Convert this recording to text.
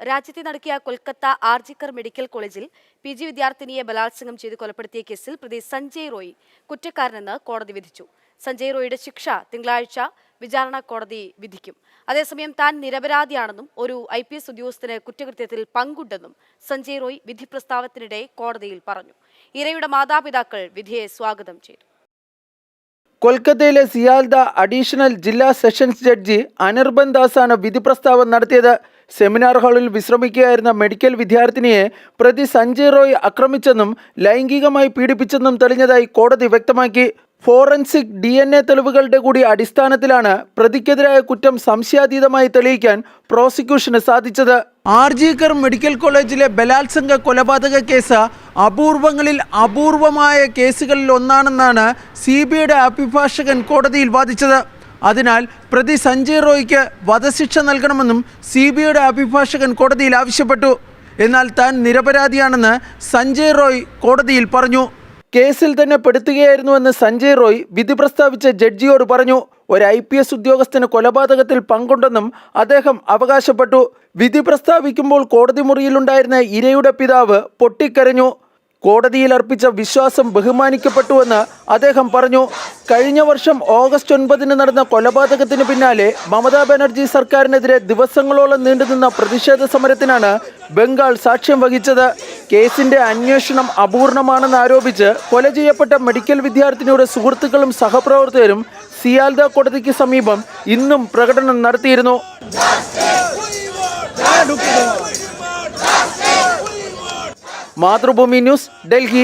രാജ്യത്തെ നടുക്കിയ കൊൽക്കത്ത ആർജിക്കർ മെഡിക്കൽ കോളേജിൽ PG വിദ്യാർത്ഥിനിയെ ബലാത്സംഗം ചെയ്ത് കൊലപ്പെടുത്തിയ കേസിൽ പ്രതി സഞ്ജയ് റോയ് കുറ്റക്കാരനെന്ന് കോടതി വിധിച്ചു. സഞ്ജയ് റോയിയുടെ ശിക്ഷ തിങ്കളാഴ്ച വിചാരണ കോടതി വിധിക്കും. അതേസമയം താൻ നിരപരാധിയാണെന്നും ഒരു IPS ഉദ്യോഗസ്ഥന് കുറ്റകൃത്യത്തിൽ പങ്കുണ്ടെന്നും സഞ്ജയ് റോയ് വിധി പ്രസ്താവത്തിനിടെ കോടതിയിൽ പറഞ്ഞു. ഇരയുടെ മാതാപിതാക്കൾ വിധിയെ സ്വാഗതം ചെയ്തു. കൊൽക്കത്തയിലെ സിയാൽദ അഡീഷണൽ ജില്ലാ സെഷൻസ് ജഡ്ജി അനിർബൻ ദാസാണ് വിധി പ്രസ്താവം നടത്തിയത്. സെമിനാർ ഹാളിൽ വിശ്രമിക്കുകയായിരുന്ന മെഡിക്കൽ വിദ്യാർത്ഥിനിയെ പ്രതി സഞ്ജയ് റോയ് ആക്രമിച്ചെന്നും ലൈംഗികമായി പീഡിപ്പിച്ചെന്നും തെളിഞ്ഞതായി കോടതി വ്യക്തമാക്കി. ഫോറൻസിക് DNA തെളിവുകളുടെ കൂടി അടിസ്ഥാനത്തിലാണ് പ്രതിക്കെതിരായ കുറ്റം സംശയാതീതമായി തെളിയിക്കാൻ പ്രോസിക്യൂഷന് സാധിച്ചത്. ആർജിക്കർ മെഡിക്കൽ കോളേജിലെ ബലാത്സംഗ കൊലപാതക കേസ് അപൂർവങ്ങളിൽ അപൂർവമായ കേസുകളിൽ ഒന്നാണെന്നാണ് CBIയുടെ അഭിഭാഷകൻ കോടതിയിൽ വാദിച്ചത്. അതിനാൽ പ്രതി സഞ്ജയ് റോയ്ക്ക് വധശിക്ഷ നൽകണമെന്നും CBIയുടെ അഭിഭാഷകൻ കോടതിയിൽ ആവശ്യപ്പെട്ടു. എന്നാൽ താൻ നിരപരാധിയാണെന്ന് സഞ്ജയ് റോയ് കോടതിയിൽ പറഞ്ഞു. കേസിൽ തന്നെ പെടുത്തുകയായിരുന്നുവെന്ന് സഞ്ജയ് റോയ് വിധി പ്രസ്താവിച്ച ജഡ്ജിയോട് പറഞ്ഞു. ഒരു IPS ഉദ്യോഗസ്ഥന് കൊലപാതകത്തിൽ പങ്കുണ്ടെന്നും അദ്ദേഹം അവകാശപ്പെട്ടു. വിധി പ്രസ്താവിക്കുമ്പോൾ കോടതി മുറിയിലുണ്ടായിരുന്ന ഇരയുടെ പിതാവ് പൊട്ടിക്കരഞ്ഞു. കോടതിയിൽ അർപ്പിച്ച വിശ്വാസം ബഹുമാനിക്കപ്പെട്ടുവെന്ന് അദ്ദേഹം പറഞ്ഞു. കഴിഞ്ഞ വർഷം ഓഗസ്റ്റ് 9 നടന്ന കൊലപാതകത്തിന് പിന്നാലെ മമതാ ബാനർജി സർക്കാരിനെതിരെ ദിവസങ്ങളോളം നീണ്ടുനിന്ന പ്രതിഷേധ സമരത്തിനാണ് ബംഗാൾ സാക്ഷ്യം വഹിച്ചത്. കേസിന്റെ അന്വേഷണം അപൂർണമാണെന്ന് ആരോപിച്ച് കൊല ചെയ്യപ്പെട്ട മെഡിക്കൽ വിദ്യാർത്ഥിനിയുടെ സുഹൃത്തുക്കളും സഹപ്രവർത്തകരും സിയാൽദ കോടതിക്ക് സമീപം ഇന്നും പ്രകടനം നടത്തിയിരുന്നു. മാതൃഭൂമി ന്യൂസ്, ഡൽഹി.